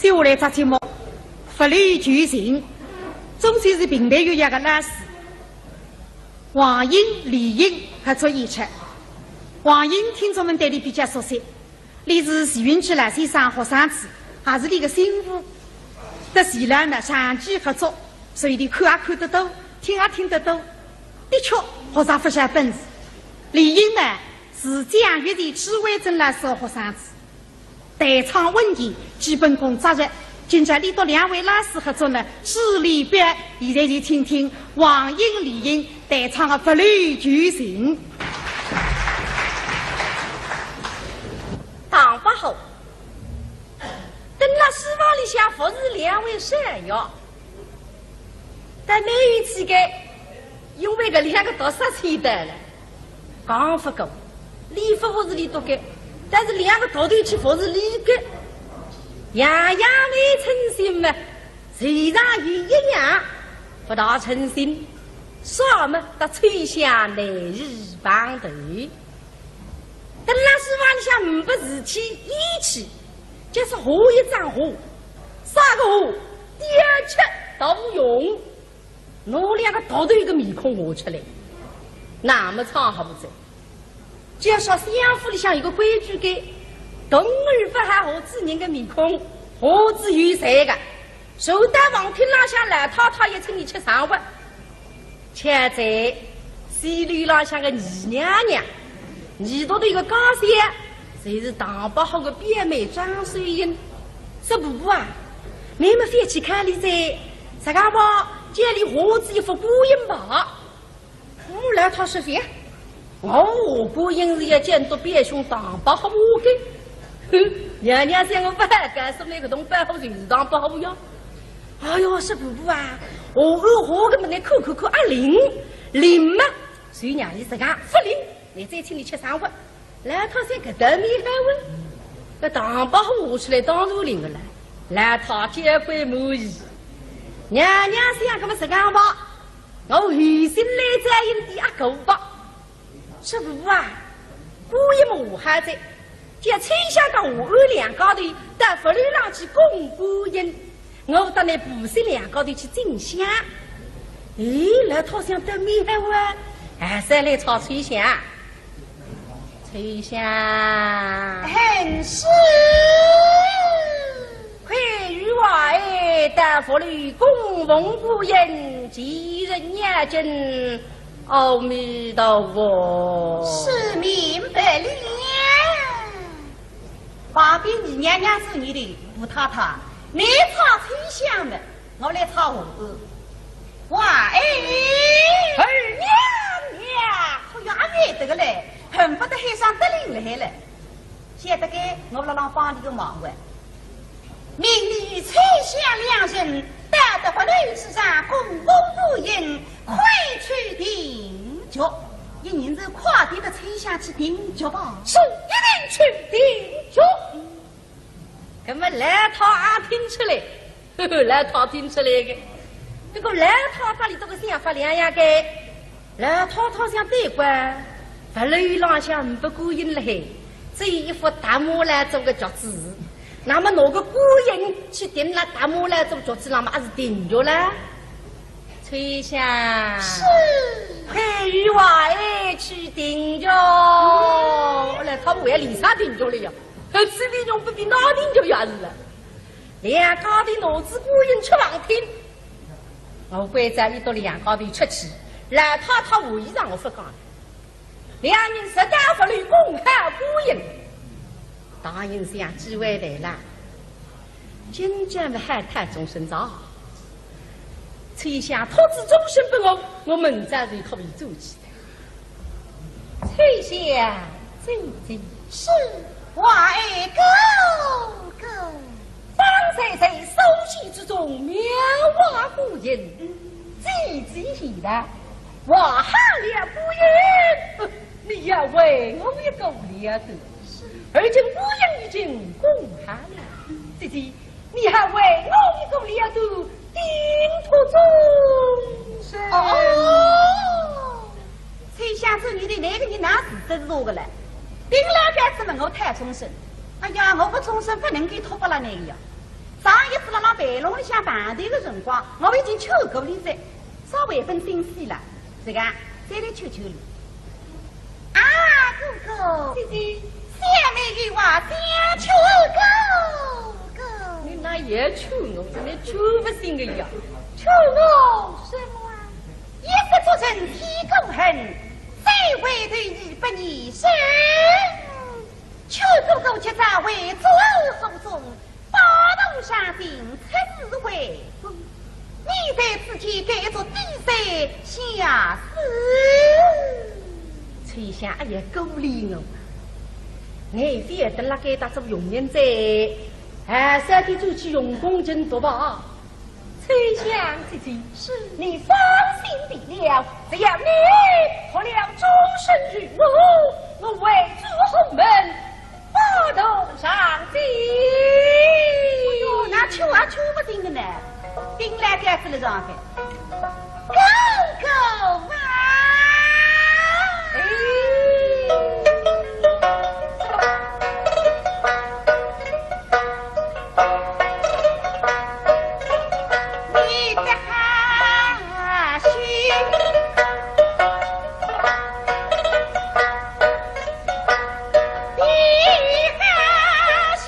接下来这节目法律剧情，中间是平台有一个老师，黄英、李英合作演出。黄英听众们对你比较熟悉，你是徐云区来先生学生子，还是你的媳妇。在前两呢长期合作，所以你看也看得到，听也听得到，的确学上不下本事。李英呢是蒋玉的指挥镇老师的学生子，台场问题基本功扎实。今朝你到两位老师合作呢，势力表，现在就听听黄英、李英台场的法律剧情。当不好，等那书房里向服侍两位山药，但那一次个，因为个两个读书期的了，刚不够，礼服是你读的，但是两个读对去服侍你个，样样没诚心嘛，虽然也一样，不大诚心，啥么得吹响来日方头。等那书房里向不事体一起，就是画一张画，三个画，第二切都不用，拿两个大头一个面孔画出来，那么长还不走。就要说相府里向有个规矩的，动儿不还画子人的面孔，画子有谁个？受到王厅拉向来太太也请你吃上饭，且在西里拉向个二娘娘。你读的一个高仙，谁是当不好的表妹张水英？这婆婆啊，妹妹翻去看你在，这个话家里何止一副孤影吧？我来他说饭，我孤影是要监督表兄当不好我的。哼，娘娘想我不干什么个东北好就是当不好呀？哎呦，是婆婆啊，我何个么来口啊灵嘛？所以娘你这个不灵。你再请你吃上饭，来他先给得米还问，那当不好我出来当如灵的了，来他结婚满意，娘娘想个么是干吧？我余心来在因的阿狗吧，师傅啊，故意么还在，叫崔香港我二两高头，到法律上去供孤因，我到那不是两高头去进香，咦，来他想得米还问，还是来炒崔香。崔香，很是快与外大佛律供奉孤人，吉人念经，阿弥陀佛。是明白了。旁边你娘娘是你的吴太太，你炒崔香的，我来炒我。哇哎，二娘娘，可远远得个嘞。恨不得海上得灵来了，现在该我老郎帮你个忙完。明日崔香两人到得法律之上共公不应，快去定局。一人是快点的崔香去定局吧。是，一定去定局。那么来他听出来，来他听出来的，这个来他这里这个想法两样的，来他想对关。法律上向不过瘾了嘿，只有一副大木来做个脚趾，那么拿个孤人去顶那大木来做脚趾，那么还是顶着了。崔香是，快与我去顶着。后来他不要离啥顶着了呀？这里用不比哪顶着也是了。两家的脑子孤人出王厅，我乖在一到两家的出去，来他会议上我说讲。两人实打法律公开孤人，答应想机会来了，今天的海滩终身早，崔香托资终身不我们在这可以做起的。崔香，走走，是外go，当在手气之中，妙蛙孤人，积极的，我喊了孤人。你要为我一个了的，而今孤人已经公开了，姐姐，你还为我一个了的顶托终身。哦，崔香子，你的那个你哪是真说个嘞？顶了该子问我太终身，哎呀，我不终身不能给托不了那个呀。上一次辣白龙里向排队的辰光，我已经求过你噻，稍微分心思了，这个再来求求你。啊，哥哥，姐姐，下面的话想求哥哥，你那也求我，真的求不醒个呀！求我什么啊？一个做成天公恨，谁会对你不你生？求哥哥却在为左耳风中，发动上顶出智慧风。你在此天该做第三下死。崔相哎呀，够力我！你非得那个打做永年在，还是得走去用功真多吧？崔相姐姐，是你放心地了，只要你破了终身与我为主后门发动上京。哟，那求啊求不定的呢，定来该子了上海，狗狗啊！你的哈须，你哈须，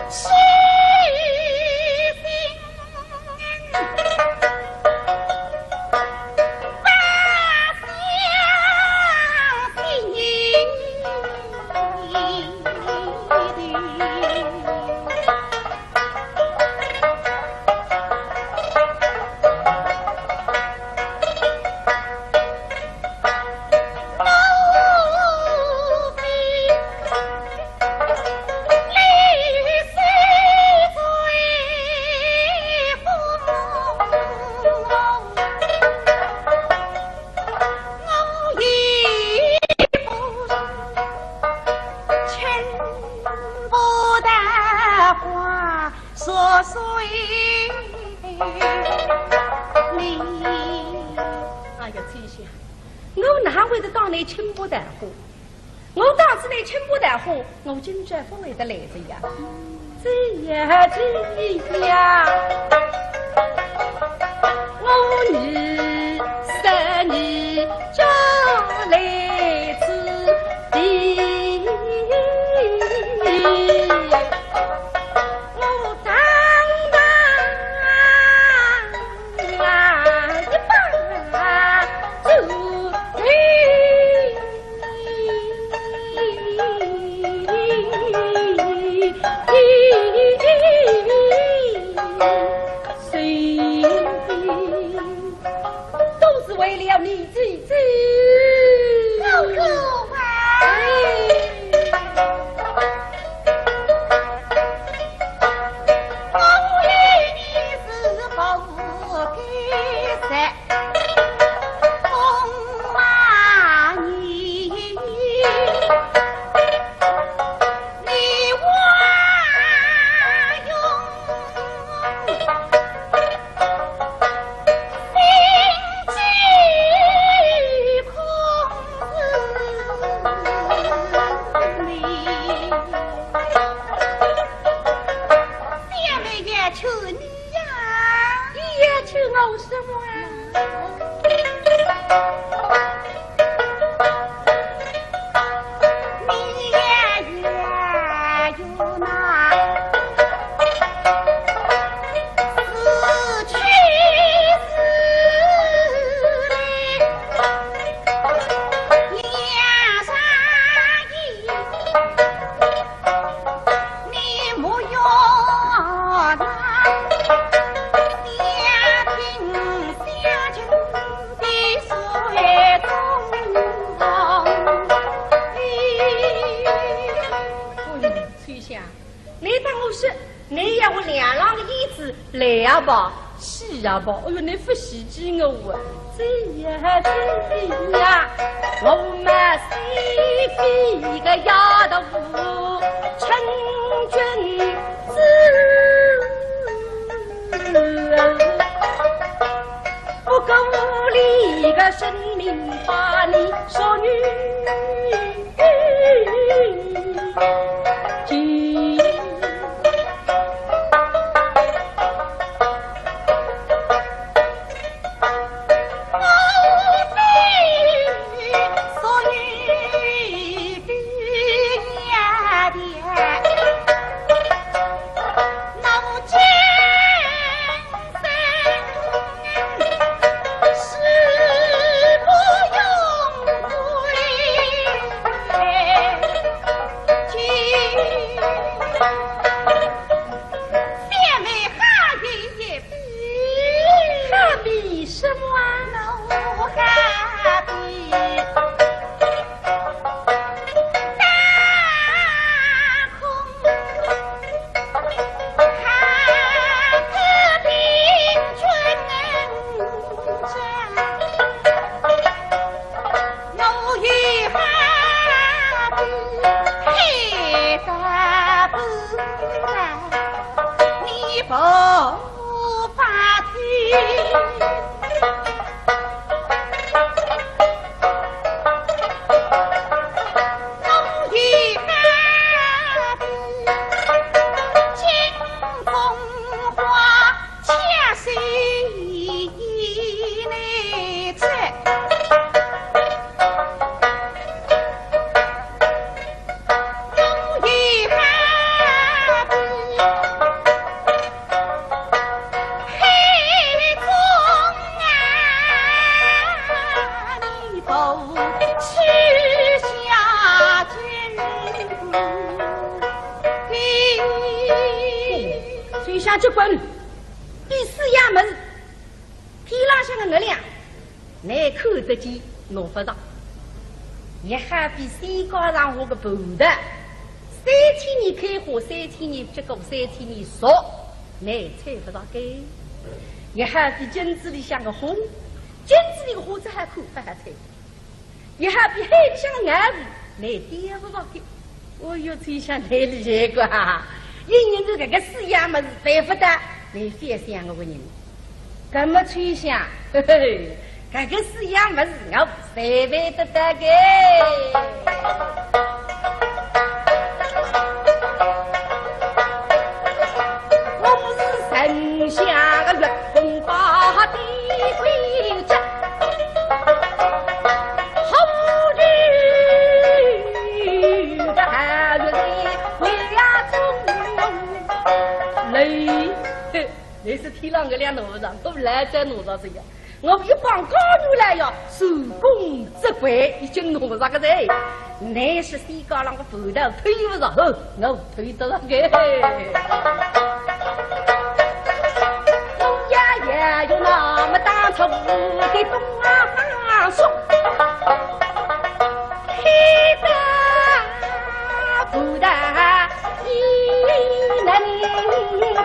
是我今朝不会得来着呀，这呀这呀，我女十年就来此地，我当一把主都是为了你自己，老狗啊！我与你是不该在风马你，你我来吧，是啊吧？哎呦，你不喜欢我啊！这呀这呀，我们西非个丫头成君子，不够力个生命。心把你说女君。结棍，第四衙门，天拉下的月亮，乃看得见，弄不着。也还比山高上我个布的，3天你开花，3天你结果，3天你熟，乃采不着根。也还比金子里像个花，金子里个花子还看不还采。也还比海里像个眼子，乃点不着根。我又最想来了这个哈。一年都这个四衙门对不得，你别想我个人，这么吹响，嘿嘿，这个四衙门我谁会得得个？我不是神下个月风把地归着，好女的还是为呀中。你是天上个两农场，我不来在农场这样。我一帮高女来呀，手工织柜已经弄上个人。你是西高浪个头头推不上，我推得上个。我呀也有那么大头给东啊发说，黑的不的一能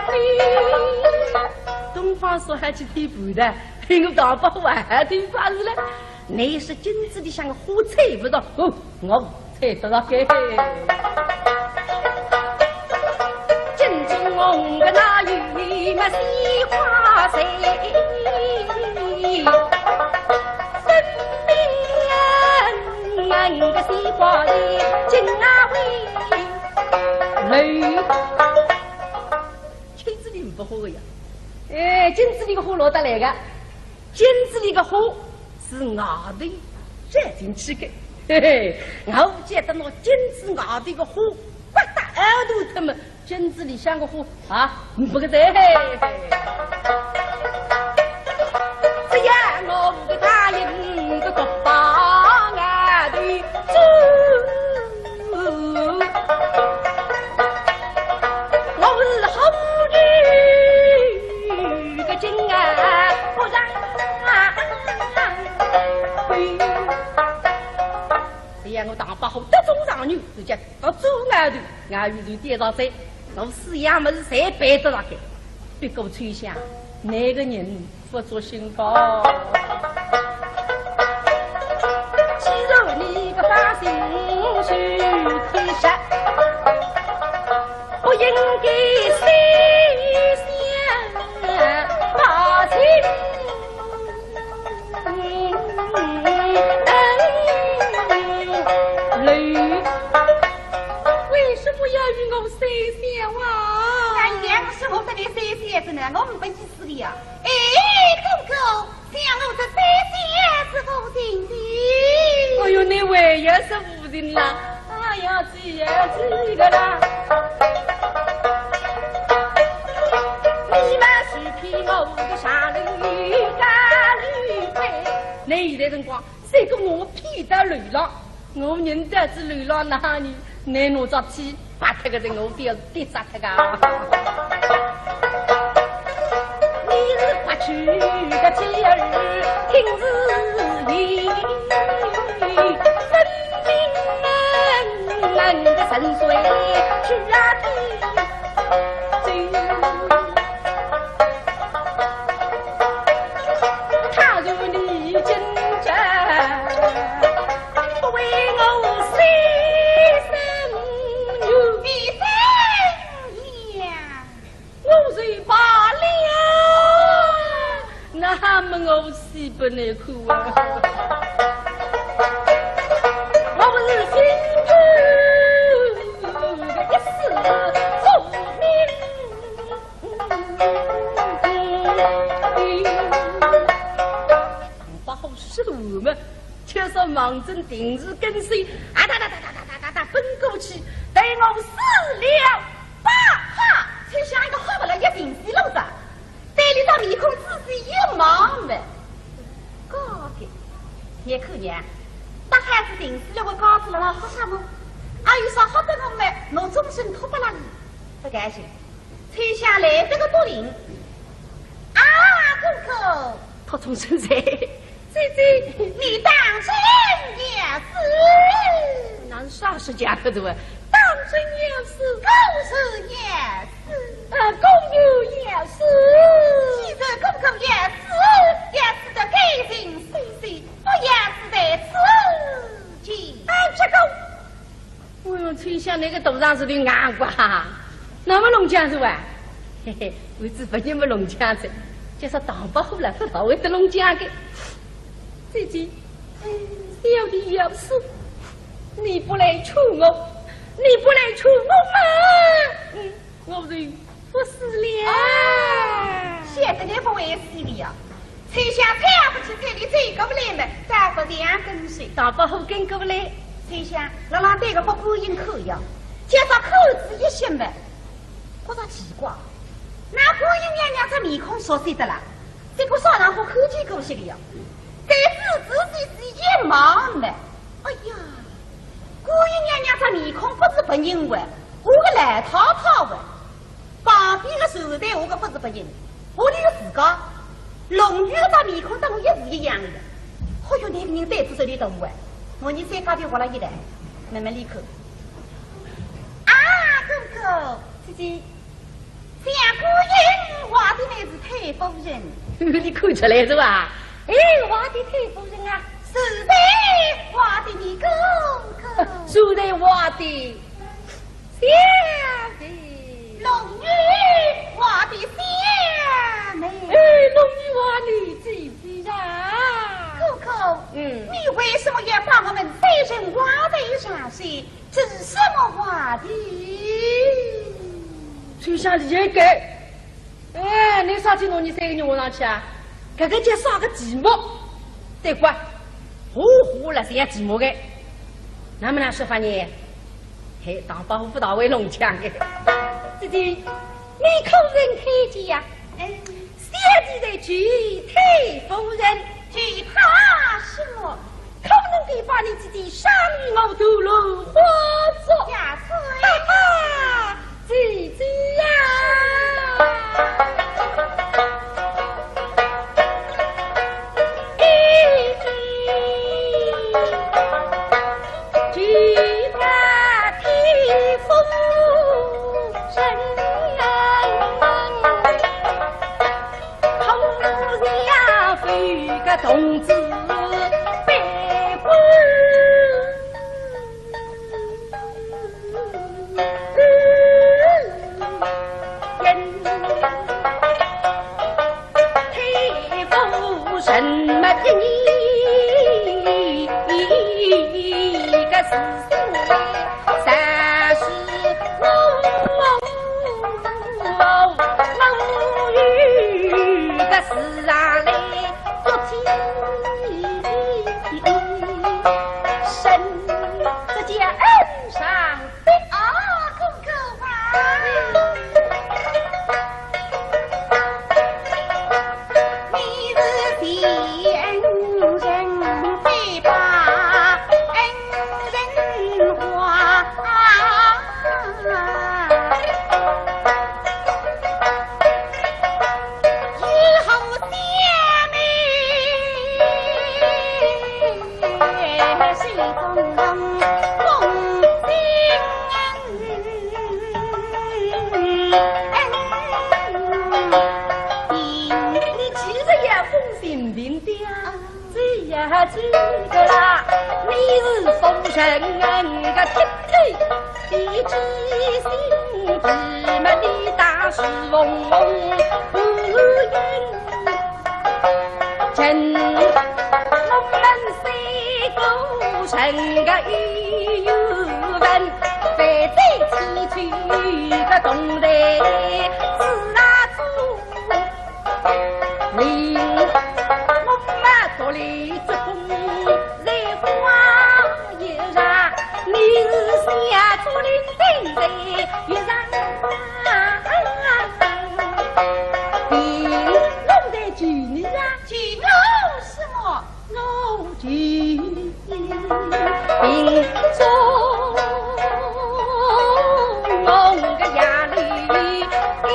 飞。东方说还去推布的，我大把玩推法子了。你是金子里像个花采不到，我采得到个。金子红个那有那西花谁？分明个西瓜里金啊喂，雷金子里不好个呀。金子里个花落得来个，金子里个花是外头摘进去的，嘿嘿，我不见得那金子外头个花，不打耳朵他们金子里像个花啊，不个在。这样我不给他一个个把耳朵住。我大把好得中上女，直接到左外头，外头就跌到这，我四衙门是谁背得上去？别给我吹响，哪个人不做心包？既然你个发心去推杀，不应该谁先把心。的三仙子呢，我们不意思的呀。哎，哥哥，像我这三仙子无情的。哎呦，你为也是无情啦！哎呀，这个啦！你们是骗我的傻驴干驴配，你这辰光谁跟我骗得流浪？我认得是流浪哪里？你拿着去把这个人我掉跌杀他个！你是快去个节日听日语，分明人的神髓是啊听。他如你真正不为我牺牲有一生呀，我虽罢了，那么我死不能哭啊！我不是心苦的一世聪明。把好识路嘛，却说忙着定日跟随，啊哒哒哒哒哒哒哒奔过去，待我死了，爸哈，才像一个好不了一定死路子，对里头面孔仔细一望的，哥的，你看见，大孩子定死了，我告诉了老好什么？还有啥好的我们，我终身托不了你，不甘心，才想来这个多灵，啊，哥哥，他从身在。姐，你当真也是？那是啥是假的？当真也是，公是也是，公有也是。其实公也是的该情碎碎，不也是在此际。哎，这个，我用吹响那个头上是的眼瓜，那么龙江是吧？嘿嘿，我只不你们龙江子，就是当不好了，不到位的龙江的。姐姐，有的有事，你不来求我，你不来求我嘛，我就不死了。现在你不为死的呀，才想踩不起踩的最过不来嘛，再说两根水，打不好跟过不来，才想让他对个不过瘾口呀，介绍口子一些嘛，我说奇怪，那过瘾娘娘这面孔熟悉的啦，这个少让我口气过些的呀。在仔细一望呢，哎呀，姑爷娘娘这面孔不是不认为，我个烂套套的，旁边的手袋我个不是不认，我那个自个龙女这面孔跟我一模一样的，哎呦，那个人带出手里动物，我你再搞点活了一来，慢慢离口。啊，哥哥，姐姐，像姑爷画的那是太夫人，你看出来是吧？哎，画的太夫人啊，是在画的你哥哥，是在画的小的龙女画的小妹，哎，龙女画的姐姐啊，哥哥，你为什么要把我们三人画在上去？这是什么画的？就像这个，哎，你啥时弄你三个人画上去啊？这个叫啥个寂寞？对怪，呼了这样寂寞的，那么那说法呢？嘿，当保护到位龙枪的，姐姐，你口人开机呀？小姐的具体夫人，惧怕什么？可能得把你姐姐上我头颅化作下垂，哈哈，姐姐呀！同志百官，太夫什么的你个是三十我人个天地地之心，芝麻里大是嗡嗡不言。真我们谁个成个语文，在这崎岖个动人自啊主，令我们独立之功，在花叶上，你是下出林在月上。龙在举你啊，举我什么？我举你并中我个压力一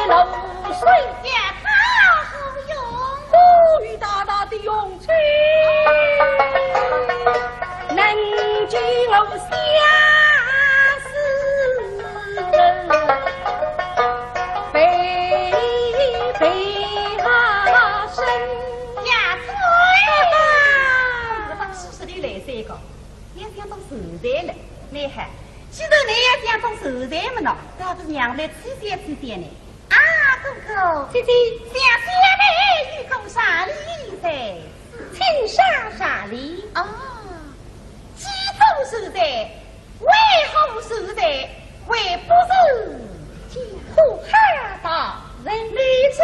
路水呀，他好用，呼吁大大的勇气，能举我下死悲悲啊声呀，对，当叔叔的来三个，也想当受财了，你看，既然你也想当受财么呢，倒不是娘来吃些呢？啊，哥哥，姐姐想想你与公啥礼噻？请上啥礼？啊，既做受财，为何受财？为不是呼哈大人理财？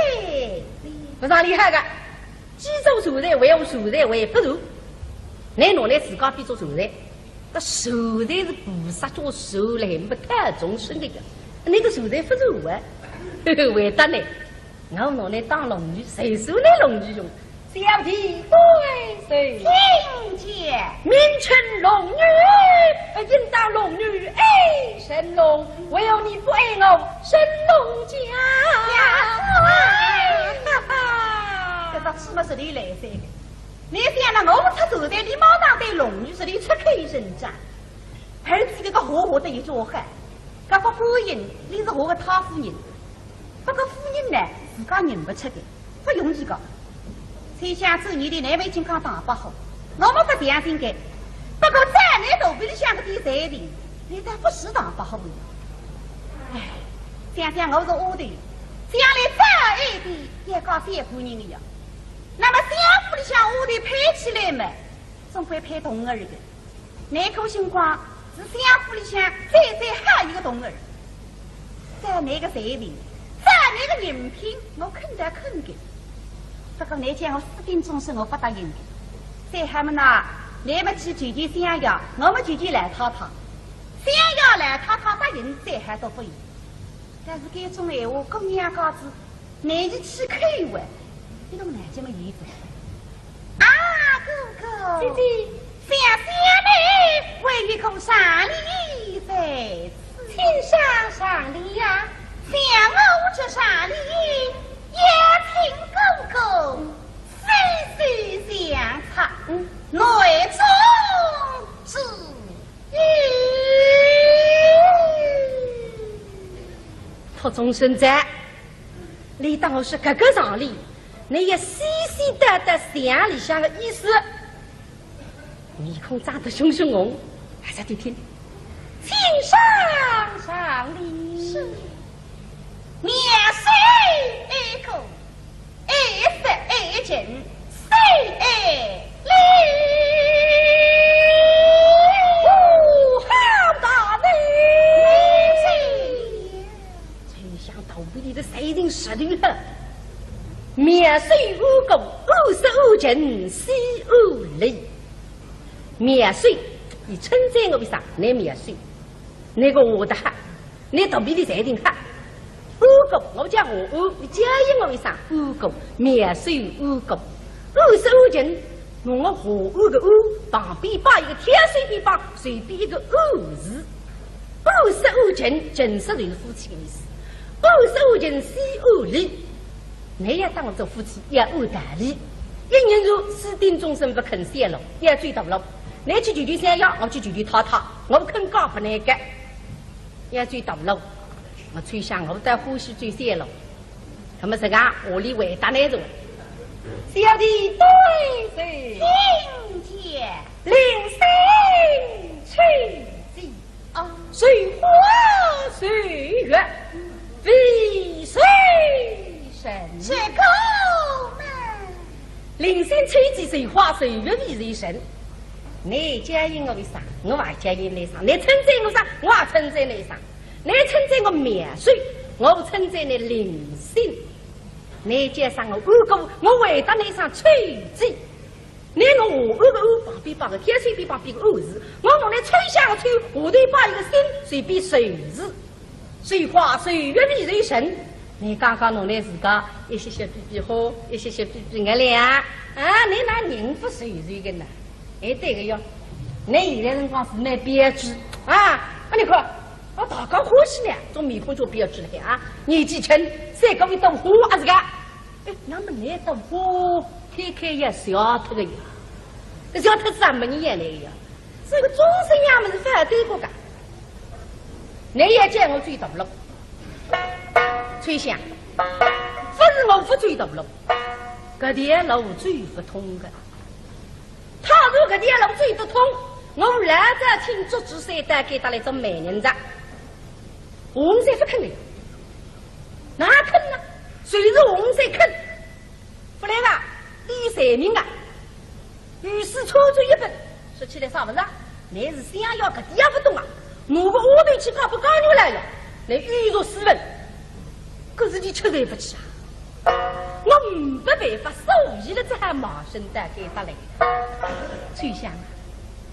不啥厉害个，既做受财，为何受财为不如？你拿来自家比做受财，这受财是菩萨叫受来没太重视那个，那个受财不如啊。为得呢，我拿来当龙女，谁说你龙女用？小弟对谁？听见。名称龙女，应当龙女爱神龙，唯有你不爱我，神龙家。哈哈，这个什么是你来噻？你想了我们出走的，你马上对龙女是你出口人家，而且这个活活的一座汉，这个夫人你是我的他夫人，不过夫人呢自家认不出的，不容易个。才想走你的那位健康打不好，我们不这样应该。不过在你肚皮里想个点财的，你但不是打不好的。哎，想想我是我的，想来再爱的也搞三姑娘一样。那么相府里向我的配起来嘛，总会配童儿的。那口情况是相府里向最好一个童儿。在那个财位，在那个人品，我肯得肯给。不过那天我私定终身，我不答应的。再还么呢，你们去解决想要，我们解决来太太。想要来太太答应，再还都不应。但是这种闲话，公娘家子，难以去口玩，这种难这么意思。啊，哥哥，姐姐，想你为一口啥礼在此？请上上礼呀！想我这啥礼？也请公公细细相察，内中之意。托终身在，你当我是格格上礼，你也细细得得想里向的意思。面孔长得凶凶红，还在听听，请上上礼。是。面谁一口，一色一情，谁礼？好大礼！丞相头皮里的谁人识女了？面虽无功，50情，惜50礼。面虽你称赞我为啥？你面虽那个我的哈，你头皮里谁人哈？无功，我讲我你介意我为啥？无功，面虽无功，55情，用我和恶的恶旁边把一个天水边旁，随便一个恶字，55情，正式就是夫妻的意思。55情惜50礼，你要当我做夫妻，要按道理。一人如私定终身不肯泄露，要追到了。你去解决想要，我去解决太太，我不肯讲不那个，要追到了。我吹响我的呼吸最泄露，那么这个我里为大那种，小弟对谁？听见领声。谁花谁月为谁生。你建议我为啥？我还建议你啥？你称赞我啥？我也称赞你啥？你称赞我面水，我称赞你灵性。你介绍我二哥，我为得你上吹嘴。你我二个二旁边把个天随便旁边个二字，我弄来吹下个吹，我对把一个心随便谁字，谁花谁月为谁生。你刚刚弄来自家一些些比比好，一些些比比我俩啊，你那人不随随个呢？哎，对个哟，你现在辰光是那编织啊，你看，我大刚欢喜呢，做米粉做编织了啊，年纪轻，三个月都花啊这个，哎，那么你都花，开也小脱个呀，这小脱什么你眼来呀？这个终身衙门是反对过的，你也见我最大了。崔香，不是我不追大路，这条路追不通的。他如果这条路追得通，我来这听足之山带给他来做媒人子，我们才不肯的。哪肯呢？谁是我们才肯？不来吧，李三明啊，于是抽出一本，说起来啥不是？你是想要个第二不懂啊？我个我对去搞不搞你来了，来预若斯文。可是你确实不起啊！我没办法，受益了这还马身带给他来。崔香啊，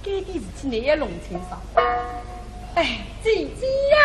这点事情你也弄清楚。哎，姐姐呀！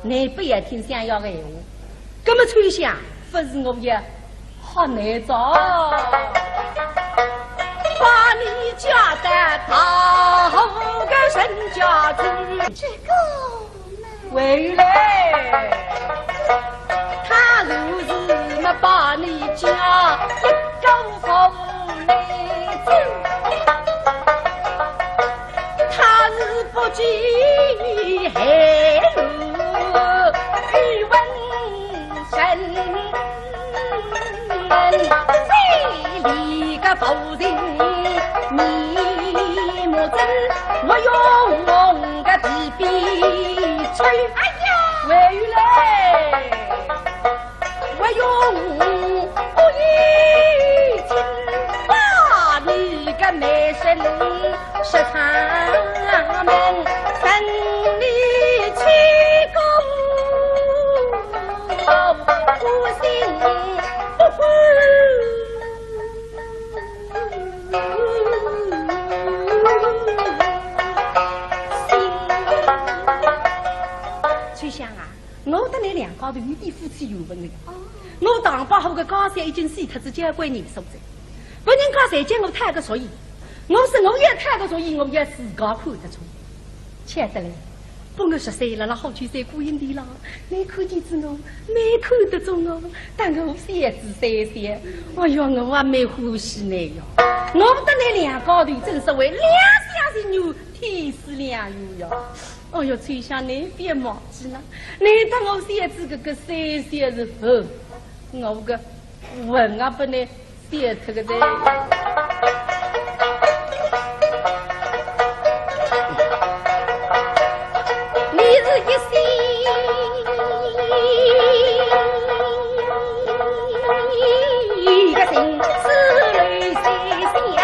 你不要听想要的闲话，这么吹响，不是我也好难找，把你家的大后个身家去，这个回来，他如是么把你家一个后来走，他是不计害路。欲问神，非礼个否认，你莫真我用个皮皮吹，哎呀，回来，我用不一听把你个美声是他们等你去不信不服。崔香啊，我跟你两高头有点夫妻有分的。我当把好个高山已经死脱之交关人所在，不人家谁见我太个所以，我是我也太个所以，我也自家看得出，晓得嘞。不我10岁了，那好去3过1的了，你看见子我，没看得中我，但我3子3岁，哎哟，我还没欢喜呢哟。我跟你两高头真是为两相是牛，天是两牛哟。哎哟，崔香你别忘记了，你当我3子哥哥3岁的时候，我个文啊不能写这个的。你是一心一个心思泪细呀，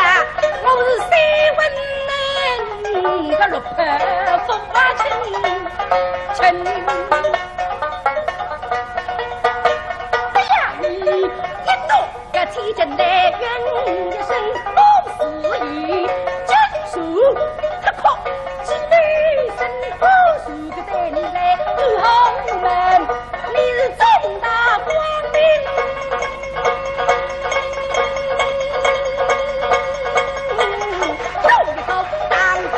我是三文人个六百风花情。提针来愿一生不死于真属特靠只女生不属个带你来入豪门，你是正大光明入口当公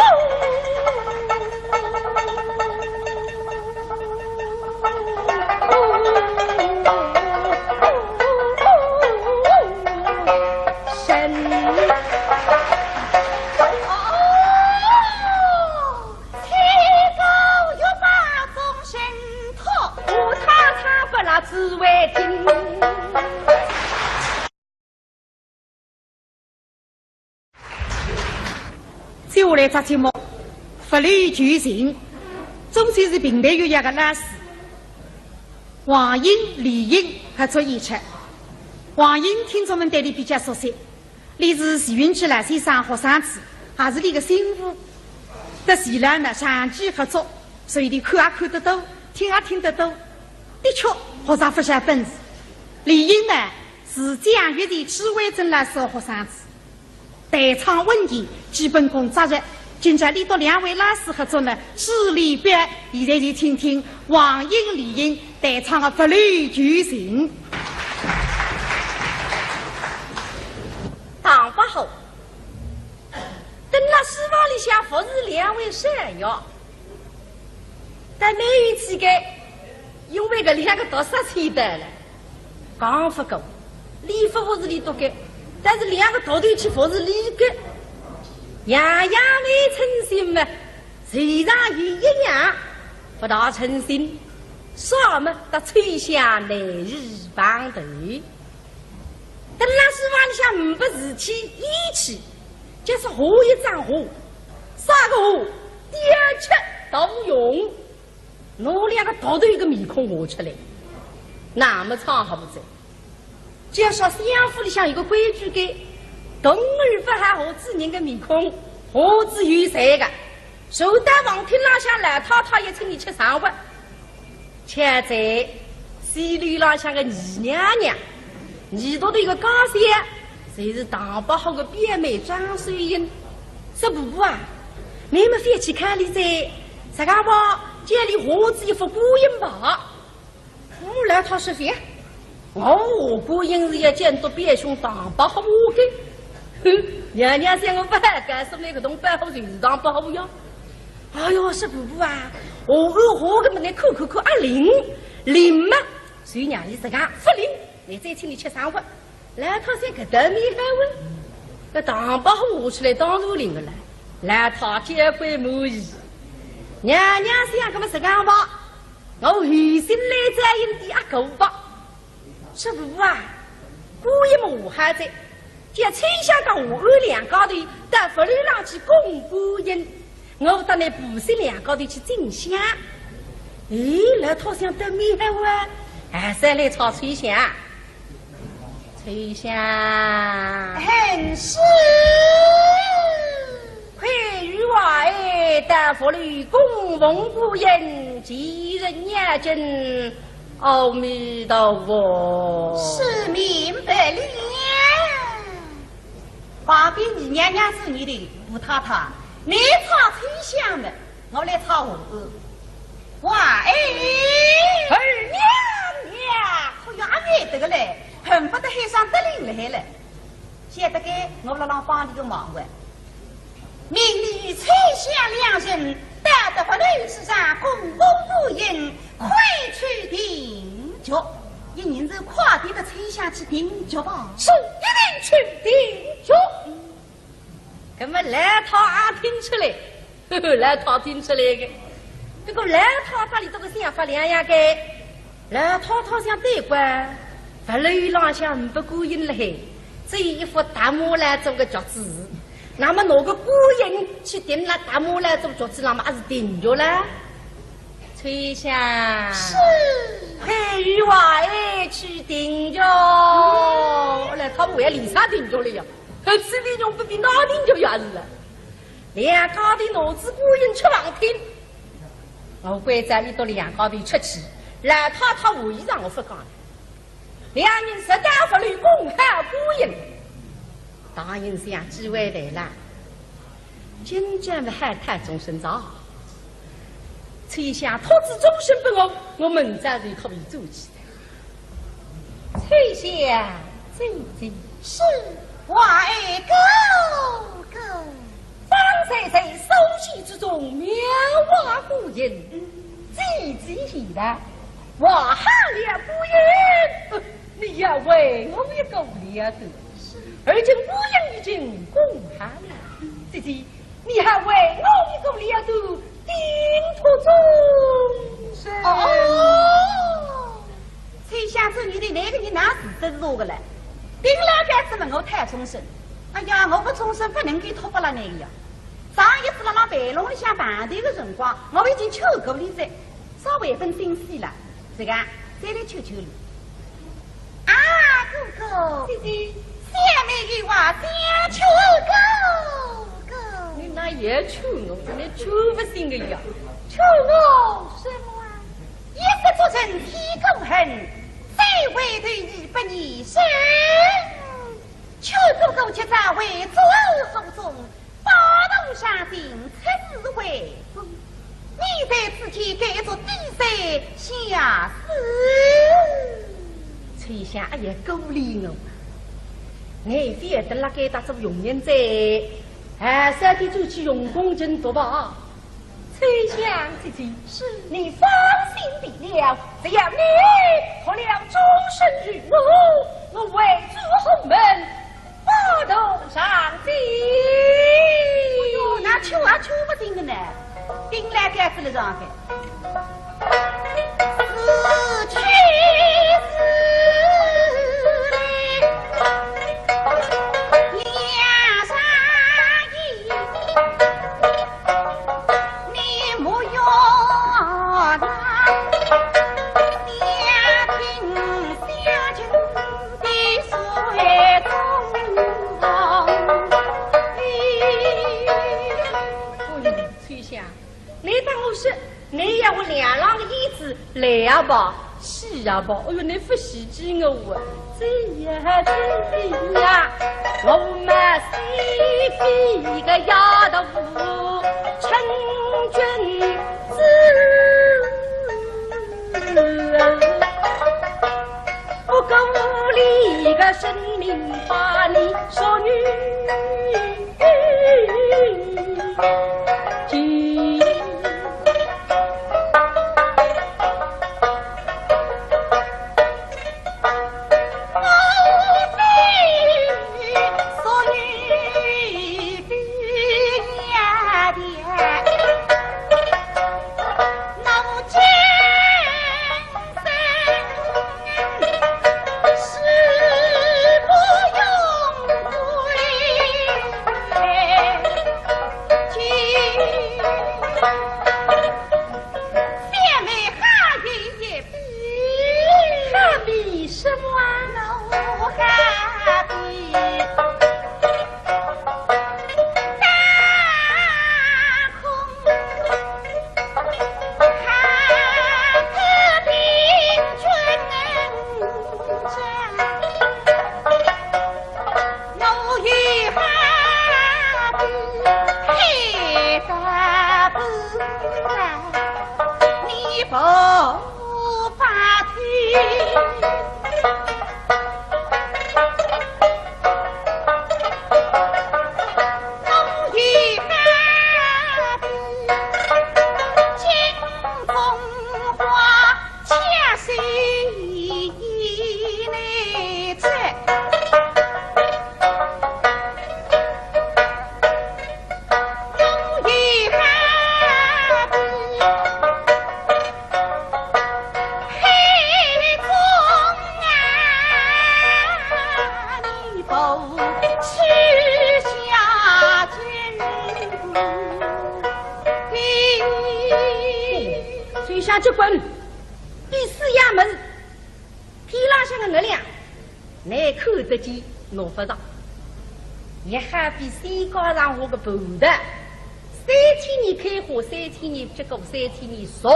只为听。接下来这节目法律剧情，中山市平台有一个老师，黄英、李英合作演出。黄英听众们对你比较熟悉，你是徐云区来先生学生子，还是你的媳妇。在前两呢长期合作，所以你看也看得到，听也听得到。的确，学生不下本事。李英呢是江粤的智慧镇老师的学生子，台场问题基本功扎实。今朝你到两位老师合作呢，势力表，现在就听听黄英、李英台场的法律剧情。当不好，等那书房里向服侍两位山药，但没有几个。因为个两个读13岁的了，刚不够，礼服服是你读的，但是两个读对去服是你的，样样没诚心嘛，谁让与一样不大诚心，啥么得吹响来日帮头。等那书房里向五百字起一起，就是画一张画，啥个画，第二切都用。我两个读对一个面孔画出来，那么长好不在。只要说相府里向有个规矩的，动儿不还画子人的面孔，画子有谁个？受到王厅浪向来太太也请你吃上饭，且在西里浪向个二娘娘，你读的一个高仙，谁是当不好的表妹张水英？说婆婆啊，你们非去看你在啥个吧？家里何止一副孤影吧？我来他是非，我孤影是要监督别兄当不好我的。哼，娘娘想我不干什么个东办好就是当不好呀。哎呦，是婆婆啊，我何个么来口啊灵嘛？所以娘你自家不灵，你再请你吃上饭。来他先个得米还问，那当不好我出来当如灵的了，来他结婚满意。娘娘想，那么是干吧？我余心来在因第二个吧。师傅啊，古一么还在，就吹响到我二两高头，到佛律上去供古音，我到那布施两高头去进香。咦，来套上得米还哇？还是来炒吹响，吹响很是。快与外大佛律供奉古人，吉人眼睛，阿弥陀佛。是明白了。旁边你娘娘是你的吴太太，你唱吹响的，我来唱我的。哇哎，二娘娘，可呀没得个嘞，恨不得海上得灵来了。现在个我老帮你个忙完。明日吹响两人，带得法律之上公公不应，快去定脚。一人是快点的吹响去定脚吧。是一定去定脚。那么来他也听出来，来他听出来的。这个来他里这个想法两样的，来他想对官，不楼浪向不过瘾了嘿，这一副大木来做个脚趾，那么哪个孤人去顶了大木来做脚趾，那么还是顶着了。崔香是陪娃儿去顶着，来他们为离啥顶着了呀？吃的用不比哪顶着远了？两家的脑子孤人吃王听，我会在里头两家的出去，来他会让我不干。两人实打法律公开孤人，当然想机会来了。今天还太终身早，崔香托子终身不我，我们在这可以做起来。崔香，走走，是娃儿go go。张谁谁手气之中，妙蛙孤人，积极起来，哇哈了孤人，你要为我一个了得，而今孤人已经公哈了，姐姐，你还为我一个了得，顶托终身。哦，崔香子，你的那个人哪是真弱的嘞？顶了该子问我太终身，哎呀，我不终身不能给托不了那个呀。上一次辣白龙里向办队的辰光，我已经求过你噻，稍微分心思了，这个再来求求你。啊，哥哥，姐姐，下面的话想求哥哥，你那也求我，你求不行的呀？求我什么啊？一时做成天公恨，再为对你不你生，求哥哥却在为左后中。八路上行，七日回风。你在此天该做第三下死。崔香阿爷鼓励我，我非得那给他做用人在，三天就去用功真多吧。崔香姐姐，是你放心地了，只要你托了终身于我，我为主后门。八头上进，那求啊求不定的呢，顶来该子了上去，死去死来两山一，你莫用那两听相亲的水中。你当我是你要我两郎的意思来呀吧，是呀吧？哎呦，你不喜欢我啊！这呀这呀，我们西非个丫头成君子，不够无理个生命把你说女。去。去下军鼓，水下结棍，第四衙门，天拉上的月亮，你看得见，弄不着。也还比山高上我个头的，3天你开花，3天你结果，3天你熟，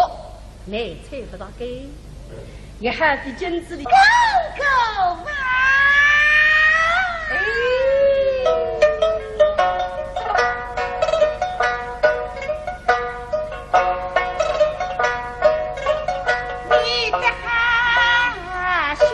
你猜不着该。也还比金子里狗狗啊！你的哈须。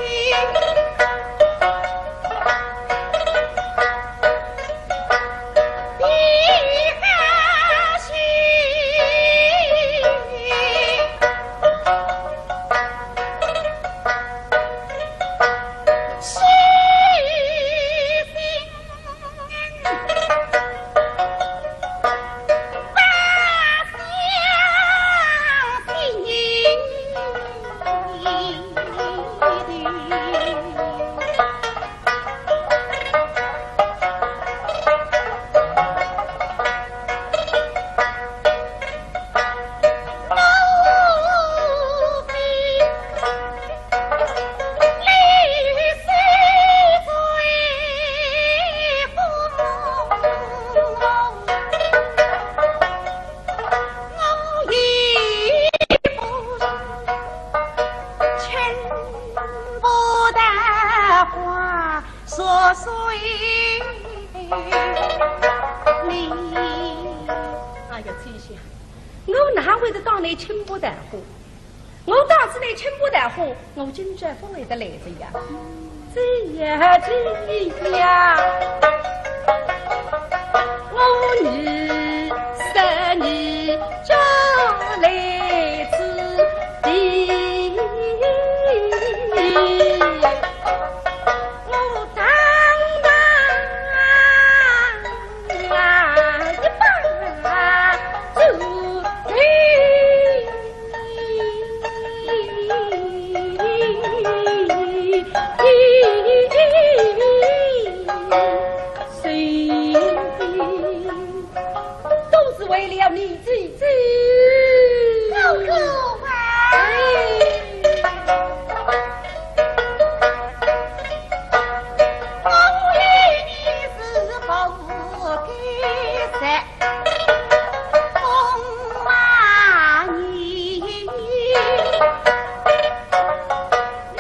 我今朝不会得来这样，这样，我女生女叫来此地，我当一把走都是为了你自己，狗狗啊！我与你是不该在风马你，你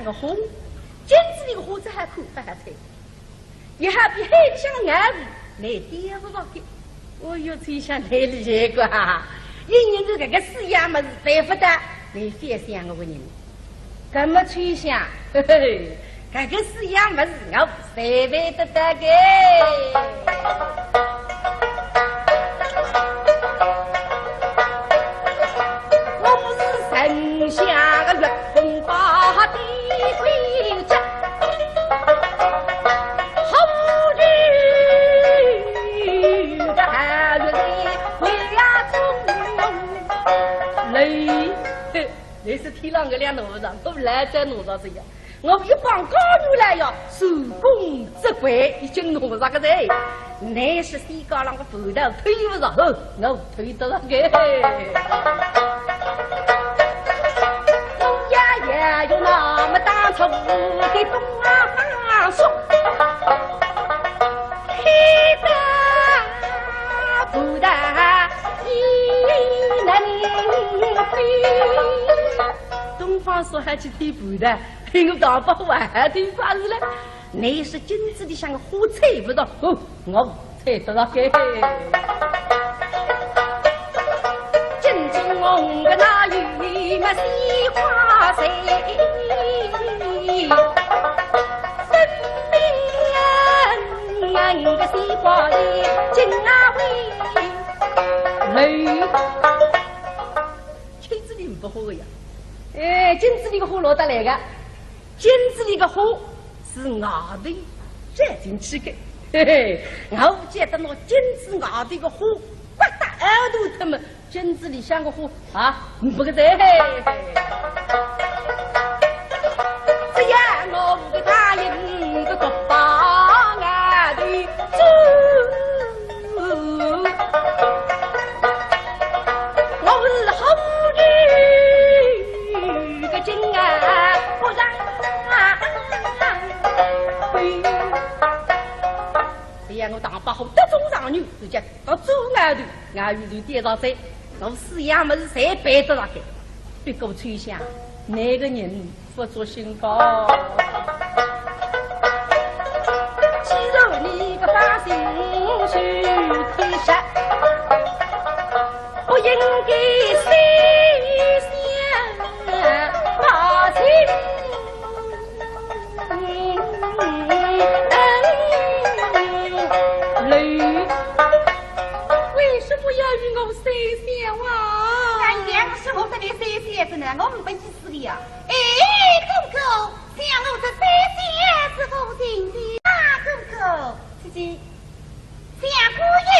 我红，金子那个花子还看不还菜，也还比海里向的岸来点不着的。我有最想太厉害个哈！一年这个死样么子白不得，你非想我人，怎么吹响？嘿嘿，这个死样么子我谁白得得个？我不是神下个月风把的。回家，好日的寒月里，为呀中累，你是天上个两路上，我来在路上这样，我一帮高女来呀，手工织柜已经弄上个人，你是西高浪个头头推不上，我推得上个。也有那么大仇的东方说，黑的不得一能飞。东方说还去推不的，我大把还推发是了。你是金子的像个火柴不着，我猜得到个。金子红个那雨嘛西花谁？的呀。哎，金子里个火落得来个，金子里个火是外头摘进去的。嘿嘿，我觉得那金子外头个火，刮大耳朵他们金子里像个火啊，不个在。这样我给他应个个把俺的猪。我打把好得中上女，直接到左外头，外头就点上山，我四样么子侪摆着那个，别个吹响，那个人不做心高。既然你个把心去天下，不应该谁想把情。为什么要与我谁想啊？俺娘是我这里谁想着呢？我们不意思的呀。哎，哥哥，像我这谁想是否定的啊？哥哥，姐姐，像孤影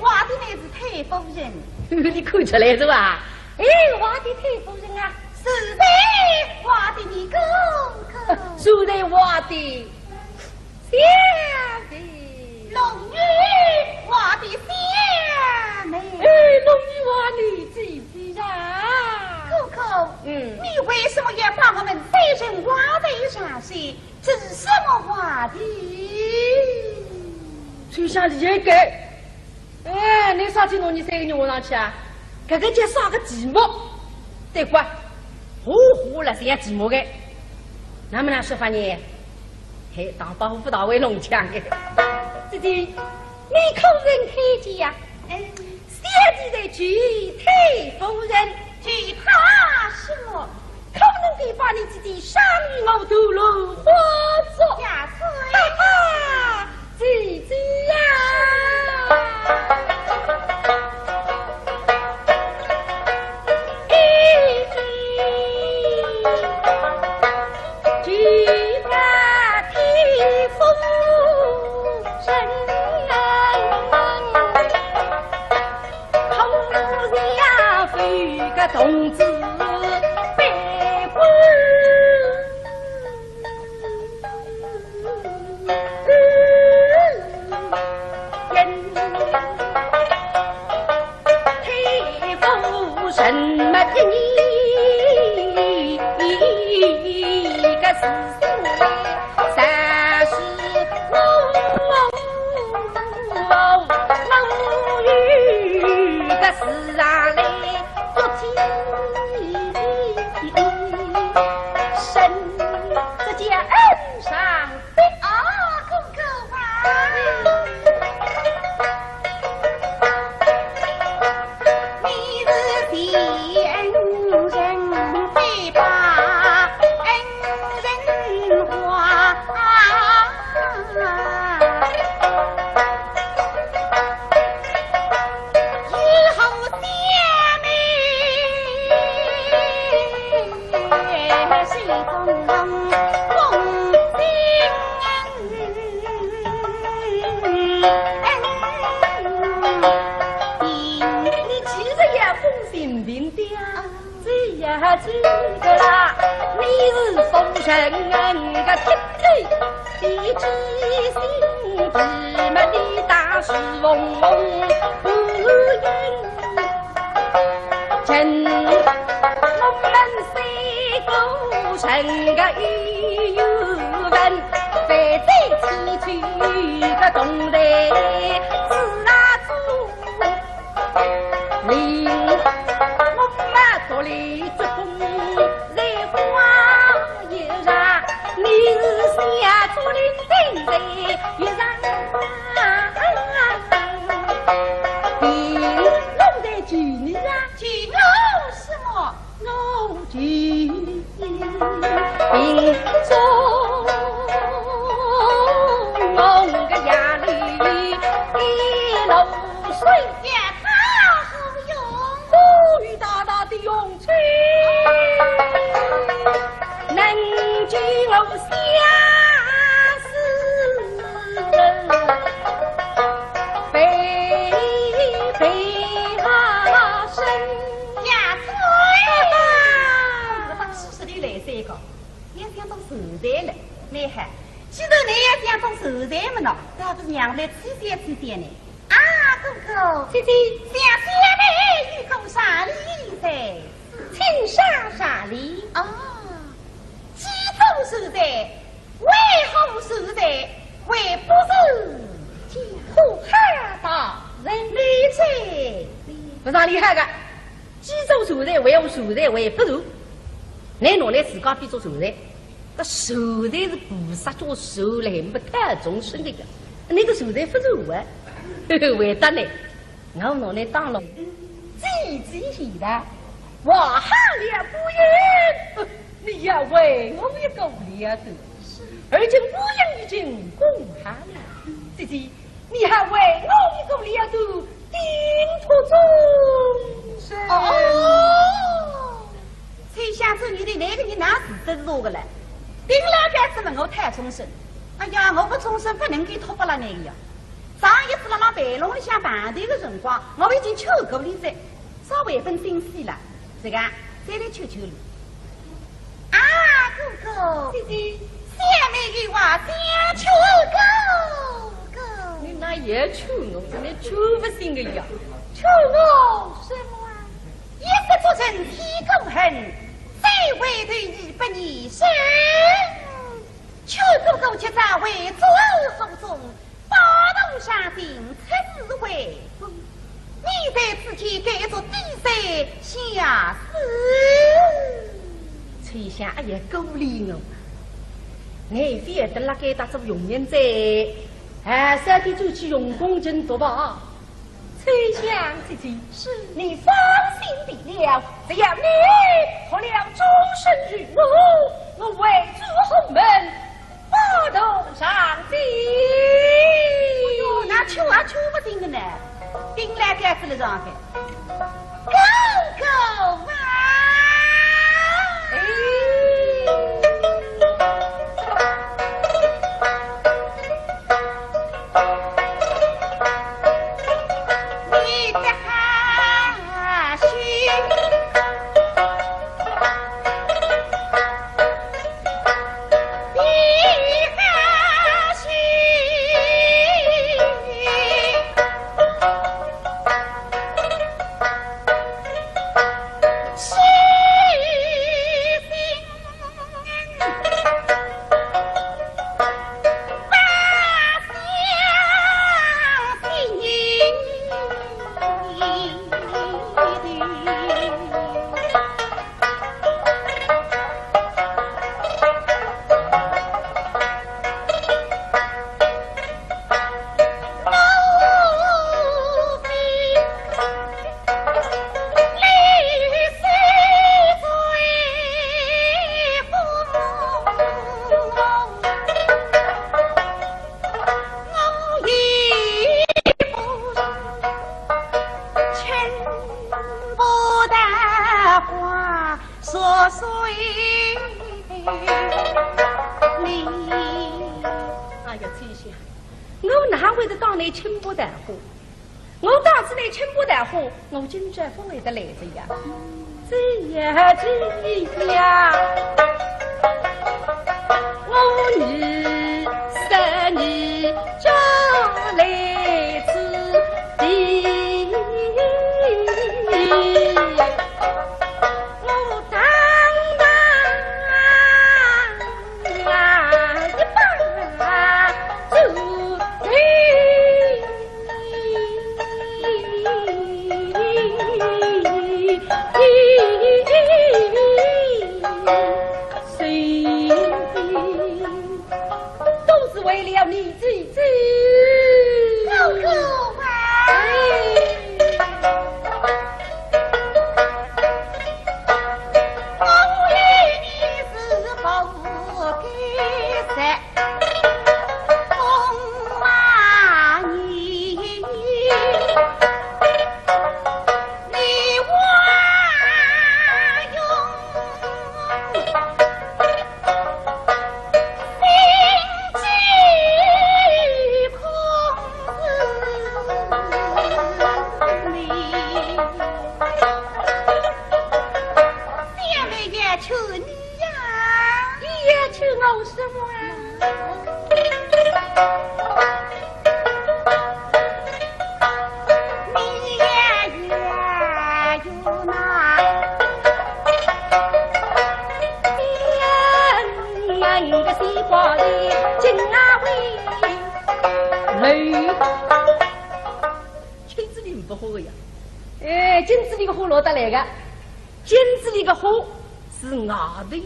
画的那是太夫人。你看出来是吧？哎，画的太夫人啊，是谁画的你哥哥？是谁画的？像的。龙女画的像妹，哎，龙女画的几匹啊？哥哥，你为什么要把我们三人画在上去？这是什么画的？吹响的这个，哎，你啥时弄你三个人画上去啊？这个叫啥个寂寞？对过，呼了像寂寞的，能不能说法呢？嘿，当保护不到位弄枪的。姐姐，你可人看见呀？小姐的娶太夫人，娶她什么？可能得把你姐姐伤于我头颅花作呀！哈哈，姐姐呀！娶她太夫人。个同志百官，太夫什么的你个是三十我个是啊嘞。神这家恩上的哥哥吧，你是天人非把恩人花。记得啦，你是封神个铁腿，一知心芝麻的大石翁不应。真我们三个成个一有人，非在崎岖个东来自那主。你我们多里做工，在花叶上，你是下出林在叶上你弄在举你啊，举我什么？我举你并中我个压力一路水也好用，风雨大大的涌泉。相思，悲悲啊声呀嘴当叔叔的来三个，也想种寿材了，内涵。既然你也想种寿材么喏，倒不是娘来吃些呢？啊，哥哥，姐姐想先妹与公啥礼噻？请上啥礼？啊，几种寿材，为何寿材为不是苦海大人理财？不啥厉害的，几种寿材为何寿材为不如？你拿来自家比做寿材，这寿材是菩萨做寿来不太众生的，那个寿材不如啊，为得呢？我拿来当了积极些的，哇哈了不言，你要为我一个了的，而且我也已经公哈了，姐姐，你还为我一个了的顶托众生。哦，才想着你的那个人哪是真弱的嘞？顶了该是问我太终身，哎呀，我不终身不能给托不了那个呀。上一次辣白龙里向办队的辰光，我已经求过你噻，稍微分心思了，这个再来求求你。啊，哥哥，姐姐，下面的话想求哥哥，你那也求我，真的求不行的呀！求我什么啊？一个做成天公恨，再为对你不你生，求哥哥却在为左后中。八洞上顶，出自为风。你在此间改做地塞下死，崔相也鼓励我，你非要得那个打做永远在，三天就去用功真多吧？崔相姐姐，是你放心地了，只要你活了终身与我为主后门。八洞上顶，那求啊求不定的呢，顶来该子了上去，狗狗啊！你的哈须。我今朝不会得来着呀，这呀这呀，我女三女叫来此地，我当一把走对。都是为了你自己，哥哥啊！我为你是不该在风马你，你我用。金子里个火落得来个，金子里个火是外头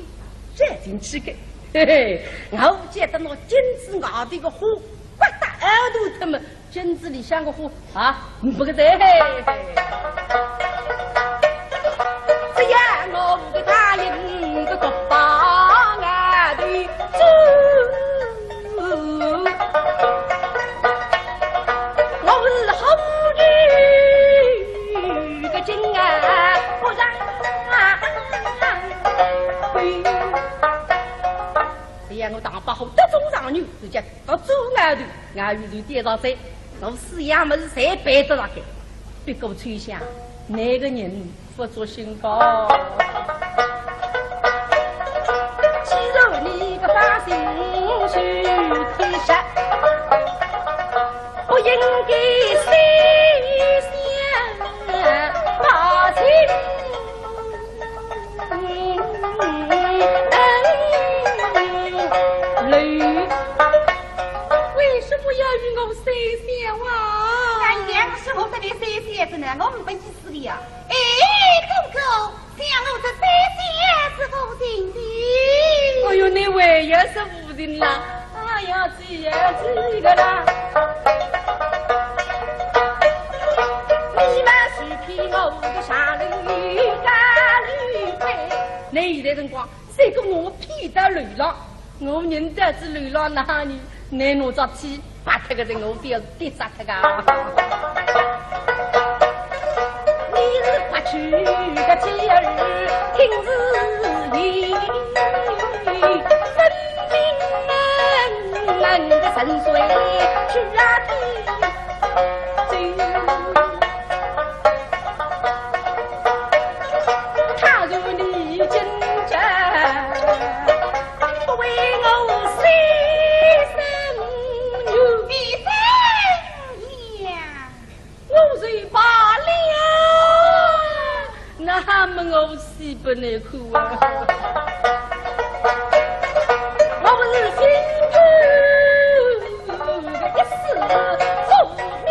燃进去的，嘿嘿，我觉得那金子外头个火，刮大耳朵他们金子里像个火啊，不个在嘿。这样我给他一个个把俺的走。我打把好得中上女，直接到左外头，外头就点上在，我四样么是谁背着那个？别给我吹响，那个人不做心高。既然你个发心去推杀，不应该谁想把情。为什么要与我谁相啊？俺娘是我这里谁相子呢？我们本意思的呀。哎，公公，像我这谁相是无情的。哎呦，你为也是无情啦！哎呀，这个啦！你们是骗我的傻驴干驴配，那代辰光，谁跟我骗得流浪？我认得是流浪哪里？你拿着去把他个人我掉跌杀他个！你是快去个妻儿听日语，分明人的神髓是啊听。他如你真正。他们我死不难哭啊！我不是心中一丝聪明，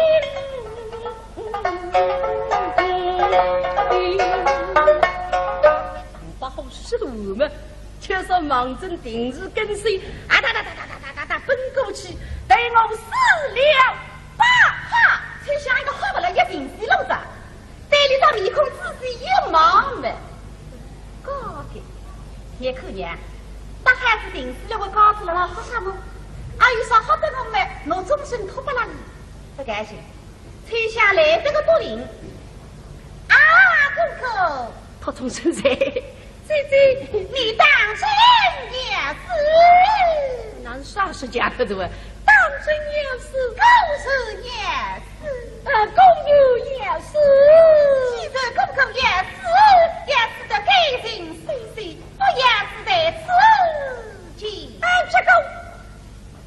不好使路嘛，却说忙着定日跟随，啊哒哒哒哒哒哒哒奔过去，对我死了吧！哈，就像一个好不了一定死路子。这里上面孔仔细一望的，高的，也可怜，大孩子定死了，我告诉了老好啥么？还有啥好的我们，我终身拖不拉你，不甘心，吹下来这个多灵，啊，公公，他终身在，这，你当真也是？那是啥时间可的？当真也是，公是也是。公有也是，其实公公也是的该情虽虽，不也是在此际。这个，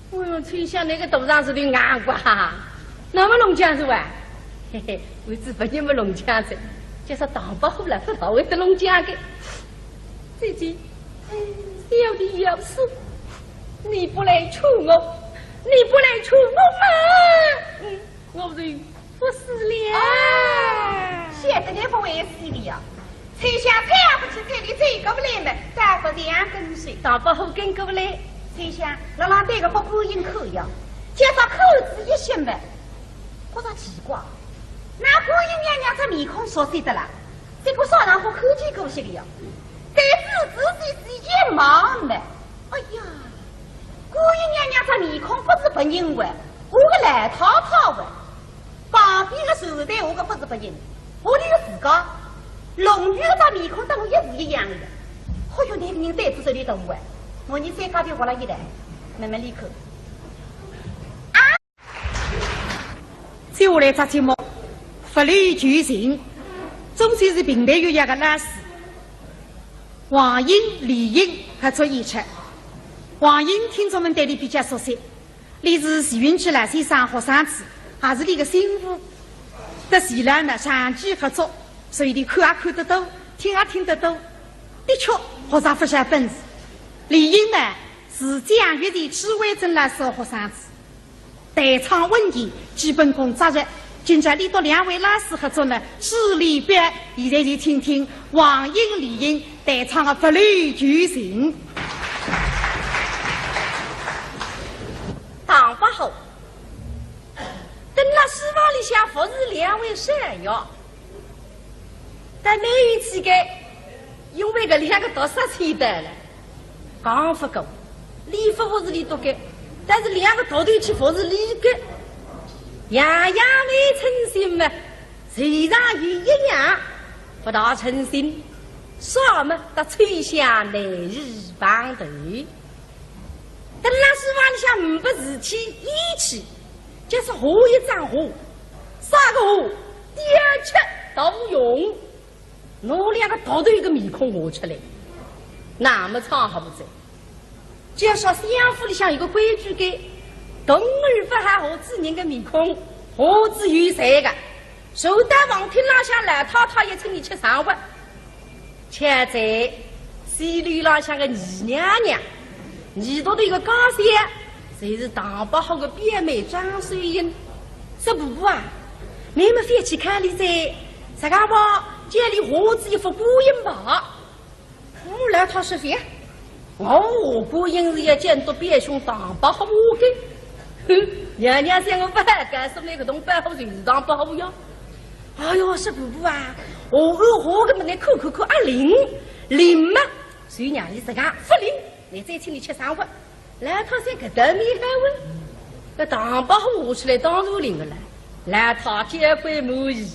我用吹响那个头上是的眼瓜，那么龙江是吧？嘿嘿，我只不你们龙江子，就是当不好了，不到位的龙江的。姐姐，小的要是你不来求我，我就不死了。现在你不为死的呀？吹响踩不起这里吹过不来嘛，再不两根水，打不好跟过不来。吹响让他这个不过瘾口呀，介绍口子一些嘛，我说奇怪，那过瘾娘娘这面孔熟悉的啦，这个少让我口气过些的呀，在仔一忙嘛，哎呀，过瘾娘娘这面孔不是不认为，我个烂套套的。旁边的手袋我可不是不认，我那个自个龙女的面孔跟我一模一样的。哎呦，那个人在这里等我，我你再打电话来一来，慢慢离口。啊！接下来这节目法律剧情，总算是平台有一个老师，黄英、李英还出演出。王英听众们对你比较熟悉，你是徐云区来先生学生子，还是你的媳妇？在西南呢，长期合作，所以你看也看得到，听也听得到。的确，学生不下本事。李英呢是蒋约的指挥镇来时候学生子，台场稳健，基本功扎实。今朝你和两位老师合作呢，实力表，现在就听听王英、李英台场的法律剧情。唐伯虎，等那书房里向服侍两位山药，但没有几个，因为个两个读16的了，刚不够，礼服服侍里多个，但是两个到底去服侍里个，样样没诚心嘛，虽然有一样不大诚心，啥么到吹响来日方头。等那书房里向不是气义气，就是活一张活，啥个活，第二吃都用，我两个到头一个面孔活出来，那么长好不走。只要说相府里向有个规矩的，动儿不喊何子人的面孔，何子有谁个？受到王庭拉向来太太也请你吃上饭，且在西里拉向个二娘娘。耳朵的一个高香，谁是唐伯虎的表妹张水英？这婆婆啊，你们翻去看里在石家庄家里何止一副孤影吧？我来他说饭，我孤影是要监督表兄唐伯虎的。哼，娘娘想我不还干什么那个东伯虎就是唐伯虎呀？哎呦，是婆婆啊，我何个么那口啊灵嘛，所以娘你自家不灵。你再请你吃上饭，来他先给得米还问，这唐伯虎出来当如林的了，来他结婚满意，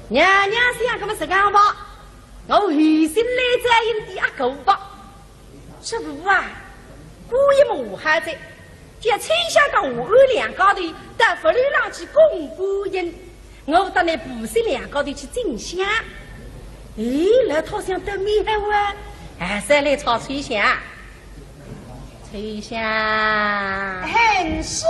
娘娘想个么是干吧？我有心来在因的阿狗吧，师傅啊，故意么我还在，将吹响到我二两高头，到佛律上去供孤音，我到那布施两高头去进香，咦，来他想得米还问，还是来炒吹响。吹响，很是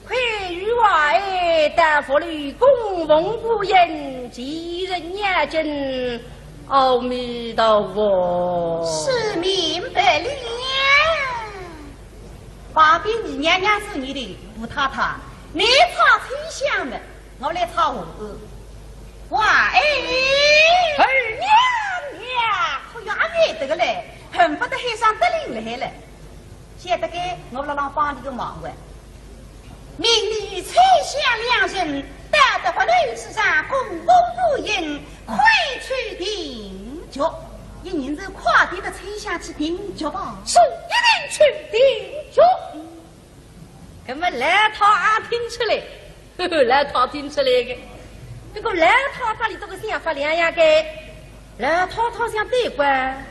快与外大佛律供奉孤音，吉人念经，阿弥陀佛。是明白了。旁边你娘娘是你的吴太太，你唱吹响的，我来唱我。哇哎，二娘娘，可呀没得个嘞。恨不得海上得令来了，现在该我老郎帮你个忙完。明日吹响两人，带得法律之上公公不应，快去定脚。一人是快点的吹响去定脚吧。是，一定去定脚。那么来他听出来，来他听出来的。这个来他这里这个想法两样的，来他想对关。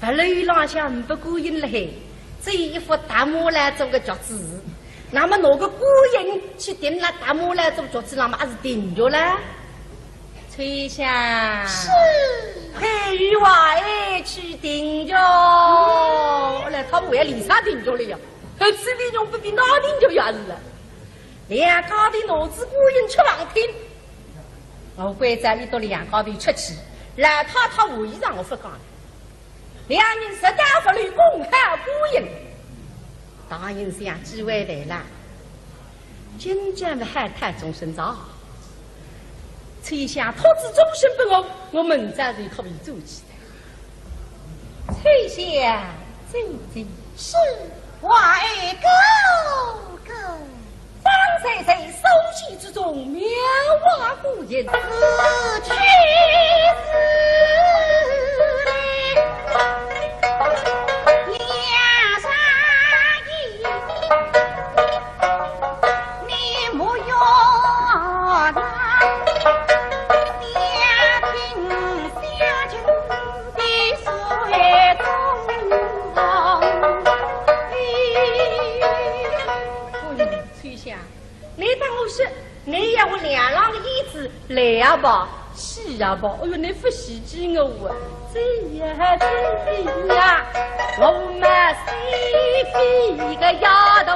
法律上向不孤影了嘿，只有一副大木来做个脚趾，那么哪个孤影去顶那大木来做脚趾，那么还是顶着了。吹响是，快与外去顶着，来他不要离啥顶着了呀？这里用不比哪顶着也是了。两高的脑子孤影吃王听，我乖在里头两高的出去，来他会议上我不讲了。两人实大法律公开孤影，当然想机会来了。今天的海太终身早，吹响托子终身不我，我们在这可以做起的。吹响走走，是外go，方才在手气之中描画孤影，去你当我是你要我两郎的意思来呀吧？是喜呀吧？哎呦，你不喜极我啊！这呀这呀，我们西非个丫头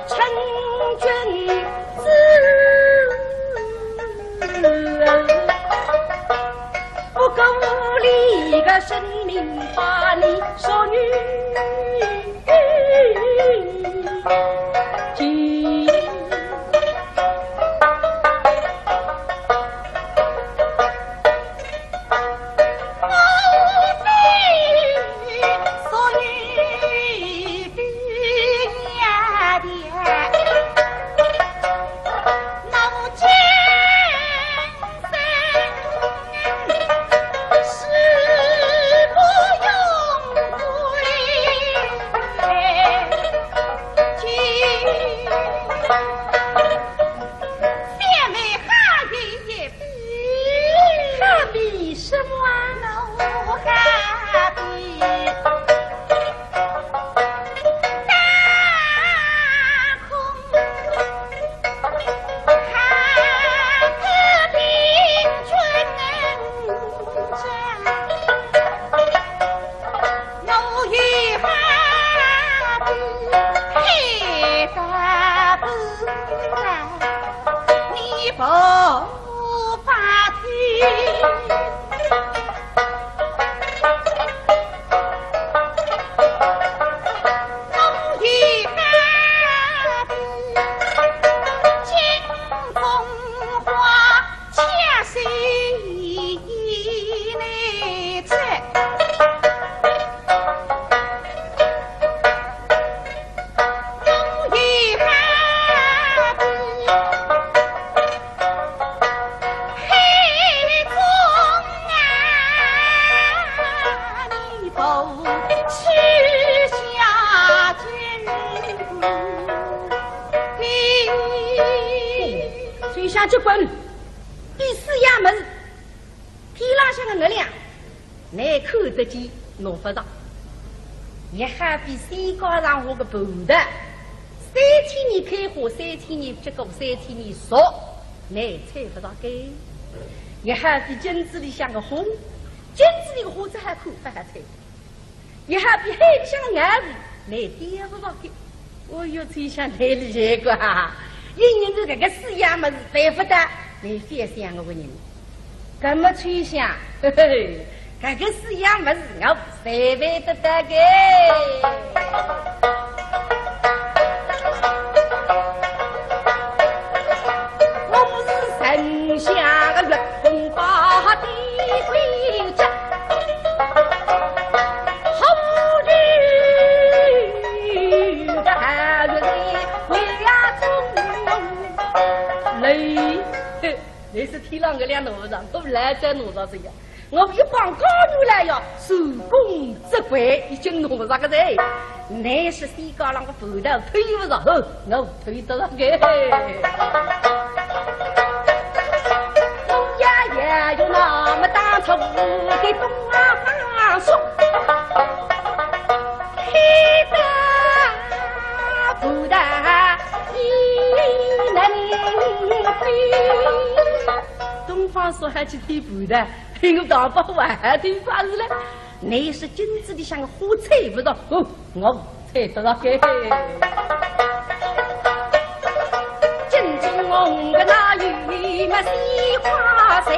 成君子，不够力个生命把你说女。结棍，第四衙门，天拉下的月亮，难看得见，弄不着。也还比山高上我个布的，3天你开花，3天你结果，3天你熟，难采不着根。也还比镜子里像个花，镜子里个花子还看不还采。也还比海里像个眼鱼，难点不着根。我又最想太厉害个哈！一年都这个四衙门白不得，你别想我个人，怎么吹响？嘿嘿，这个四衙门我谁白得得个？我不是神下个月红八的规则，好女的还有为呀你是天上个两农场，我来在农场这样，我一帮高女来呀，手工织轨已经弄上个人，你是西高浪个头头推不上，我推得上个。我也有那么大仇给东啊说，黑的不但你能飞。东方说还去推步的，我大把还推法子了。你是金子里像个花采不到，我采得到个。金金红的那雨嘛西花菜，